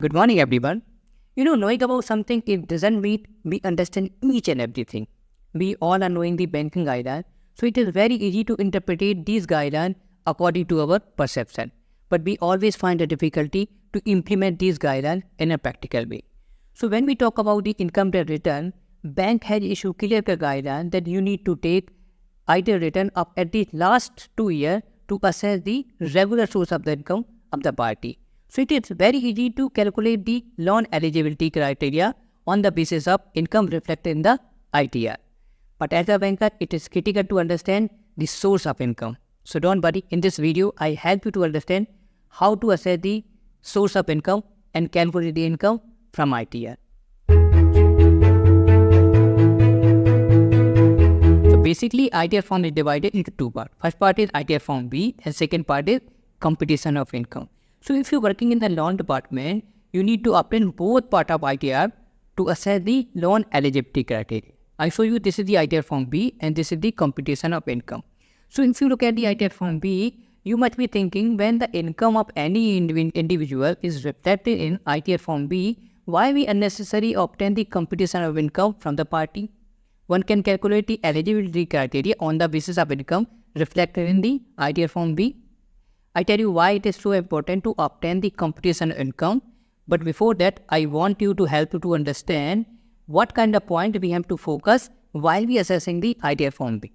Good morning, everyone. Knowing about something, it doesn't mean we understand each and everything. We all are knowing the banking guideline, so it is very easy to interpret these guidelines according to our perception. But we always find a difficulty to implement these guidelines in a practical way. So when we talk about the income tax return, bank has issued clear guideline that you need to take either return of at least last 2 years to assess the regular source of the income of the party. So it is very easy to calculate the loan eligibility criteria on the basis of income reflected in the ITR. But as a banker, it is critical to understand the source of income. So don't worry, in this video, I help you to understand how to assess the source of income and calculate the income from ITR. So basically, ITR form is divided into two parts. First part is ITR form B and second part is computation of income. So if you're working in the loan department, you need to obtain both part of ITR to assess the loan eligibility criteria. I show you this is the ITR form B and this is the computation of income. So if you look at the ITR form B, you might be thinking when the income of any individual is reflected in ITR form B, why we unnecessarily obtain the computation of income from the party? One can calculate the eligibility criteria on the basis of income reflected in the ITR form B. I tell you why it is so important to obtain the computation income. But before that, I want you to help you to understand what kind of point we have to focus while we assessing the ITR form B.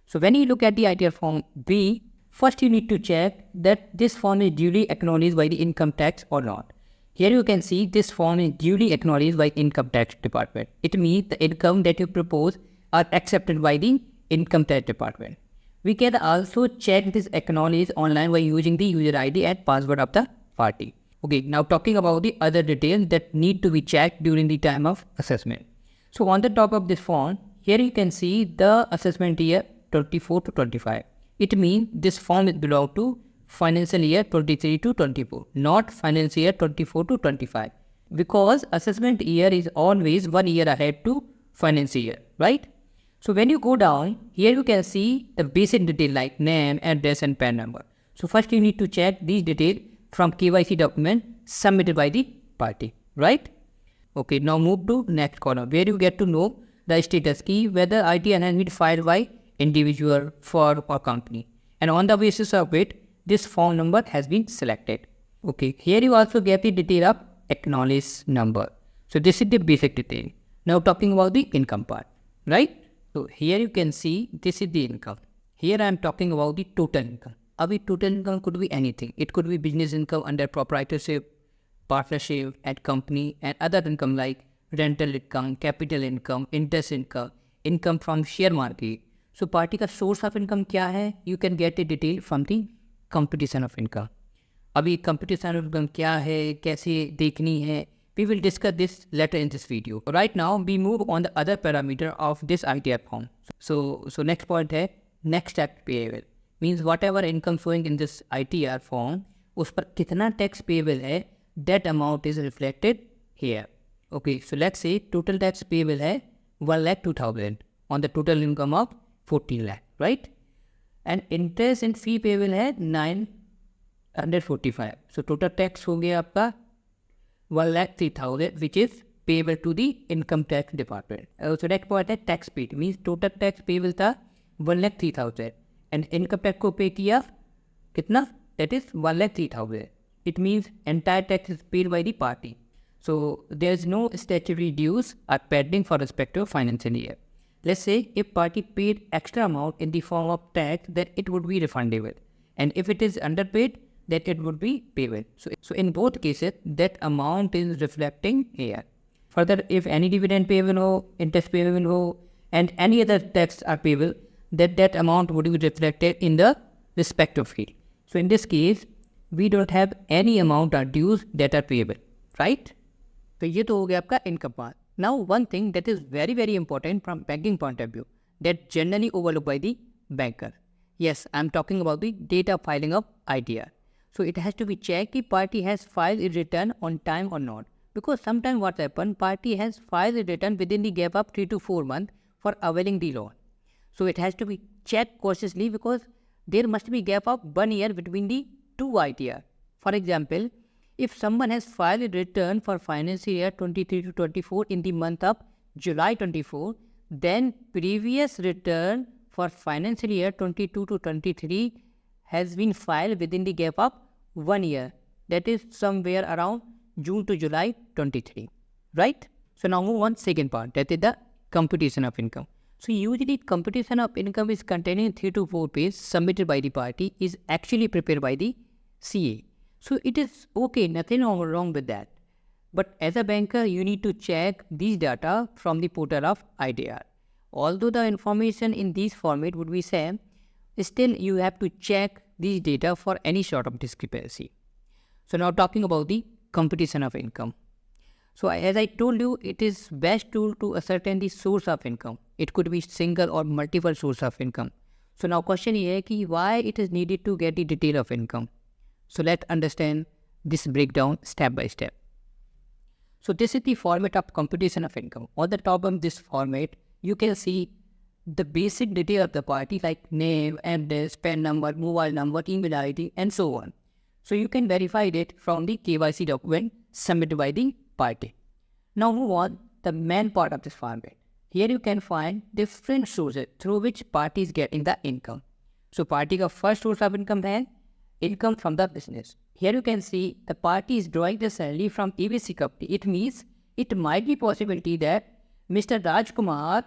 So when you look at the ITR form B, first you need to check that this form is duly acknowledged by the income tax or not. Here you can see this form is duly acknowledged by income tax department. It means the income that you propose are accepted by the income tax department. We can also check this acknowledge online by using the user ID and password of the party. Okay, now talking about the other details that need to be checked during the time of assessment. So on the top of this form, here you can see the assessment year 24 to 25. It means this form is belong to financial year 23 to 24, not financial year 24 to 25. Because assessment year is always 1 year ahead to financial year, right? So when you go down, here you can see the basic detail like name, address and PAN number. So first you need to check these details from KYC document submitted by the party, right? Okay, now move to next column where you get to know the status key, whether ITR has been filed by individual, firm or company. And on the basis of it, this form number has been selected. Okay, here you also get the detail of acknowledged number. So this is the basic detail. Now talking about the income part, right? So here you can see this is the income. Here I am talking about the total income. Abhi total income could be anything. It could be business income under proprietorship, partnership at company and other income like rental income, capital income, interest income, income from share market. So party का source of income क्या है? You can get the detail from the computation of income. अभी computation of income क्या है? कैसे देखनी है? We will discuss this later in this video. Right now, we move on the other parameter of this ITR form. So next point है next tax payable. Means whatever income showing in this ITR form, उस पर कितना tax payable है, that amount is reflected here. Okay, so let's say total tax payable है 1,02,000 on the total income of 14 lakh, right? And interest and fee payable है 945. So total tax हो गया आपका 1,03,000, which is payable to the income tax department. So next point है tax paid, means total tax payable था 1,03,000 and income tax को pay किया कितना? That is 1,03,000. It means entire tax is paid by the party. So there is no statutory dues are pending for respective financial year. Let's say if party paid extra amount in the form of tax, then it would be refundable, and if it is underpaid, that it would be payable. So in both cases, that amount is reflecting here. Further, if any dividend payable ho, interest payable ho, and any other tax are payable, that amount would be reflected in the respective field. So in this case, we don't have any amount or dues that are payable, right? So ये तो हो गया आपका income part. Now one thing that is very very important from banking point of view that generally overlooked by the banker. Yes, I'm talking about the date of filing of ITR. So it has to be checked if party has filed its return on time or not. Because sometimes what happens, party has filed its return within the gap of 3 to 4 months for availing the loan. So it has to be checked cautiously because there must be gap of 1 year between the two ITR. For example, if someone has filed a return for financial year 23 to 24 in the month of July 24, then previous return for financial year 22 to 23 has been filed within the gap of 1 year. That is somewhere around June to July 23, right? So now move on second part, that is the computation of income. So usually computation of income is containing 3 to 4 pages submitted by the party is actually prepared by the CA. So it is okay, nothing wrong with that. But as a banker, you need to check these data from the portal of ITR. Although the information in this format would be same, still you have to check these data for any sort of discrepancy. So now talking about the computation of income. So as I told you, it is best tool to ascertain the source of income. It could be single or multiple source of income. So now question here is why it is needed to get the detail of income. So let's understand this breakdown step by step. So this is the format of computation of income. On the top of this format, you can see the basic detail of the party like name, address, PAN number, mobile number, email ID, and so on. So you can verify it from the KYC document submitted by the party. Now move on the main part of this format. Here you can find different sources through which party is getting the income. So party का first source of income है income from the business. Here you can see the party is drawing the salary from ABC company. It means it might be possibility that Mr. Rajkumar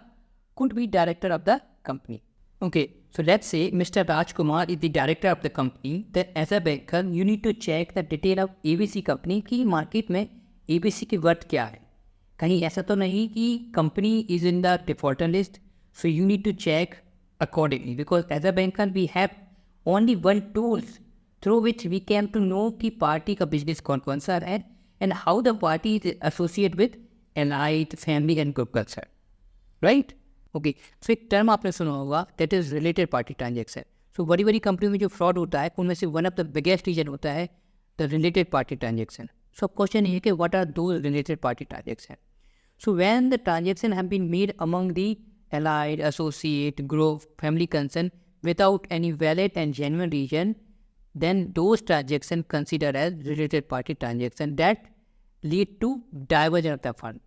could be director of the company. Okay, so let's say Mr. Rajkumar is the director of the company. Then as a banker, you need to check the detail of ABC company की market में ABC की worth क्या है. कहीं ऐसा तो नहीं कि company is in the defaulter list. So you need to check accordingly because as a banker we have only one tools through which we came to know कि party का business कौन सा है and how the party is associated with allied, family and group culture, right? Okay, so एक term आपने सुना होगा that is related party transaction. So बड़ी बड़ी कंपनी में जो fraud होता है उनमें से one of the biggest reason होता है the related party transaction. So question है कि what are those related party transaction? So when the transaction have been made among the allied, associate, group, family concern without any valid and genuine reason, then those transactions considered as related party transaction that lead to diversion of the fund.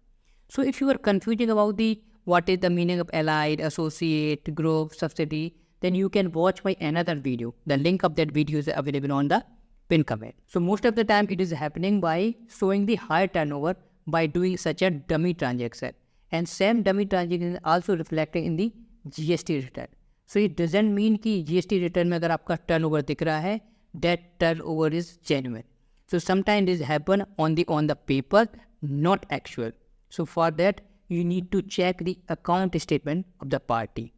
So if you are confusing about the what is the meaning of allied, associate, group, subsidy, then you can watch my another video. The link of that video is available on the pin comment. So most of the time it is happening by showing the high turnover by doing such a dummy transaction. And same dummy transaction is also reflecting in the GST return. So it doesn't mean कि GST return में अगर आपका turnover दिख रहा है, that turnover is genuine. So sometimes this happen on the paper, not actual. So for that, you need to check the account statement of the party.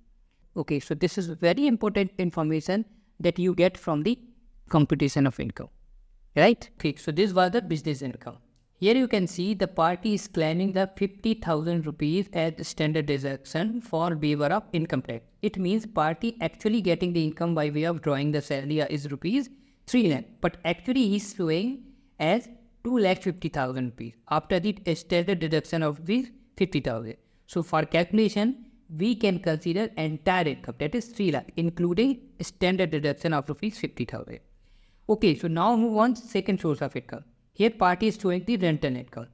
Okay, so this is very important information that you get from the computation of income, right? Okay, so this was the business income. Here you can see the party is claiming the 50,000 rupees as standard deduction for waiver of income tax. It means party actually getting the income by way of drawing the salary is rupees 3 lakh, but actually he is showing as 2,50,000 rupees after the standard deduction of rupees 50,000. So for calculation, we can consider entire income, that is 3 lakh, including standard deduction of rupees 50,000. Okay, so now move on second source of income. Here party is showing the rental income.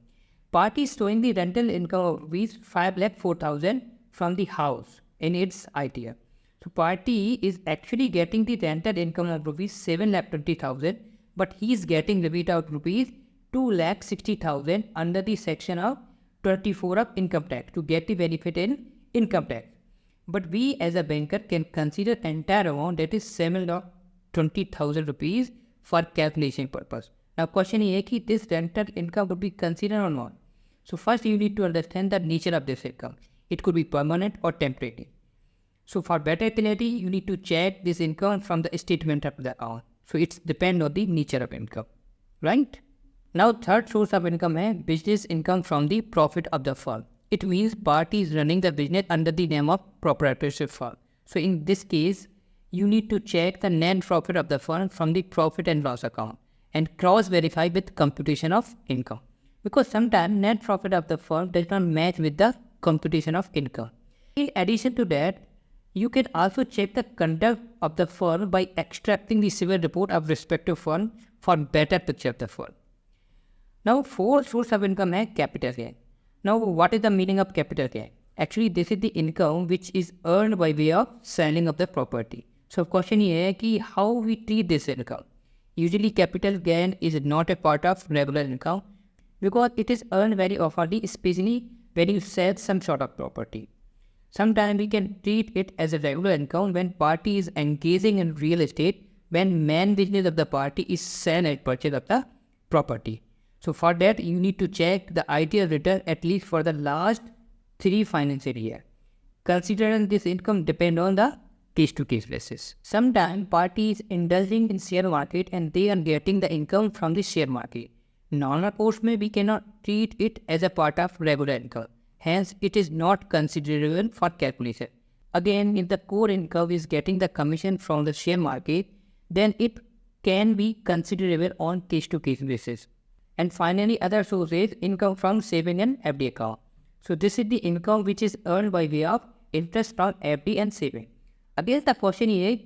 Party is showing the rental income of rupees 5,04,000 from the house in its ITR. So party is actually getting the rental income of rupees 7,20,000, but he is getting rebate out rupees 2,60,000 under the section of 24 of income tax to get the benefit in income tax. But we as a banker can consider entire amount, that is 7,20,000 rupees for calculation purpose. Now question is कि this rental income would be considered or not. So first you need to understand the nature of this income. It could be permanent or temporary. So for better clarity, you need to check this income from the statement of the account. So it's depend on the nature of income, right? Now third source of income है business income from the profit of the firm. It means party is running the business under the name of proprietorship firm. So in this case, you need to check the net profit of the firm from the profit and loss account and cross-verify with computation of income. Because sometimes net profit of the firm does not match with the computation of income. In addition to that, you can also check the conduct of the firm by extracting the civil report of respective firm for better picture of the firm. Now, fourth source of income है capital gain. Now, what is the meaning of capital gain? Actually, this is the income which is earned by way of selling of the property. So, question ये है कि how we treat this income. Usually, capital gain is not a part of regular income because it is earned very often, especially when you sell some sort of property. Sometimes we can treat it as a regular income when party is engaging in real estate, when main business of the party is sell and purchase of the property. So for that, you need to check the ITR return at least for the last 3 financial year. Considering this income depend on the case-to-case basis. Sometimes party is indulging in share market and they are getting the income from the share market. Normal course में we cannot treat it as a part of regular income. Hence, it is not considerable for calculation. Again, if the core income is getting the commission from the share market, then it can be considerable on case-to-case basis. And finally, other sources, income from saving and FD account. So this is the income which is earned by way of interest from FD and saving. Again, the question is,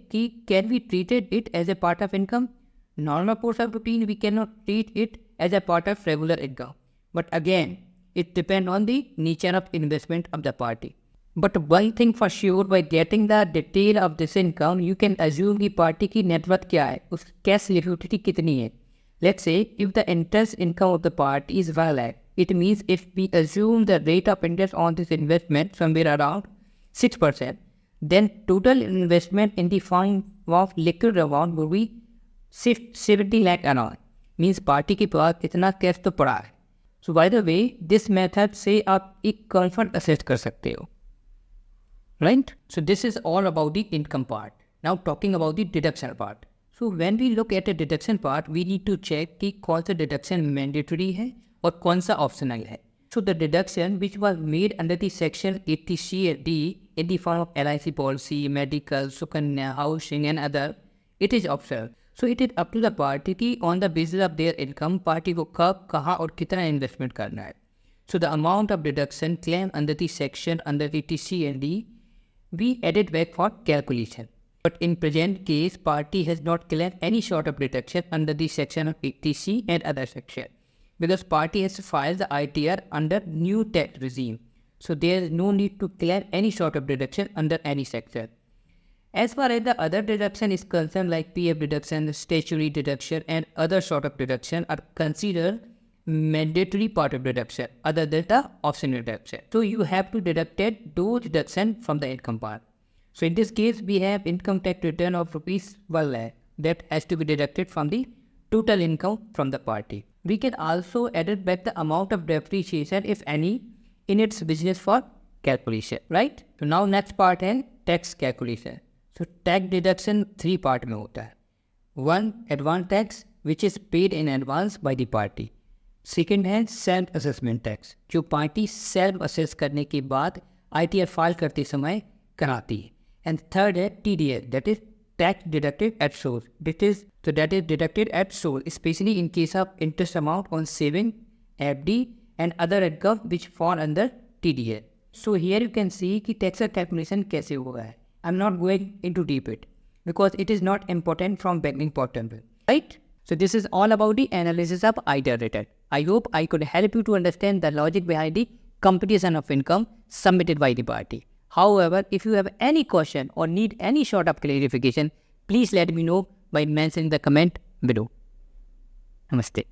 can we treat it as a part of income? Normal course of routine, we cannot treat it as a part of regular income. But again, it depends on the nature of investment of the party. But one thing for sure, by getting the detail of this income, you can assume the party की net worth क्या है, उस cash liquidity कितनी है. Let's say if the interest income of the party is 1 lakh, it means if we assume the rate of interest on this investment somewhere around 6%, then total investment in the form of liquid amount will be 70 lakh around. Means party के पास इतना cash तो पड़ा है. So by the way, this method से आप एक comfort assess कर सकते हो. Right? So this is all about the income part. Now talking about the deduction part. So when we look at the deduction part, we need to check कि कौन सा deduction mandatory है और कौन सा optional है. So the deduction which was made under the section 80C and D in the form of LIC policy, medical, Sukanya, housing and other, it is optional. So it is up to the party कि on the basis of their income, party को कब, कहाँ और कितना investment करना है. So the amount of deduction claimed under the section under the TC and D, we added back for calculation. But in present case, party has not claimed any sort of deduction under the section of 80C and other section because party has filed the ITR under new tax regime. So there is no need to claim any sort of deduction under any section. As far as the other deduction is concerned, like PF deduction, statutory deduction and other sort of deduction are considered mandatory part of deduction other than the optional deduction. So you have to deduct those deduction from the income part. So in this case, we have income tax return of rupees 1 lakh that has to be deducted from the total income from the party. We can also edit back the amount of depreciation, if any, in its business for calculation, right? So now next part is tax calculation. So tax deduction 3 part में होता है. 1, advance tax which is paid in advance by the party. Second है self assessment tax जो party self assess करने के बाद ITR file करते समय कराती है. And third है TDS, that is tax deducted at source. That is deducted at source, especially in case of interest amount on saving, FD and other income which fall under TDS. So here you can see कि tax calculation कैसे हुआ है. I'm not going into deep it because it is not important from beginning point of view, right? So this is all about the analysis of ITR return. I hope I could help you to understand the logic behind the computation of income submitted by the party. However, if you have any question or need any sort of clarification, please let me know by mentioning the comment below. Namaste.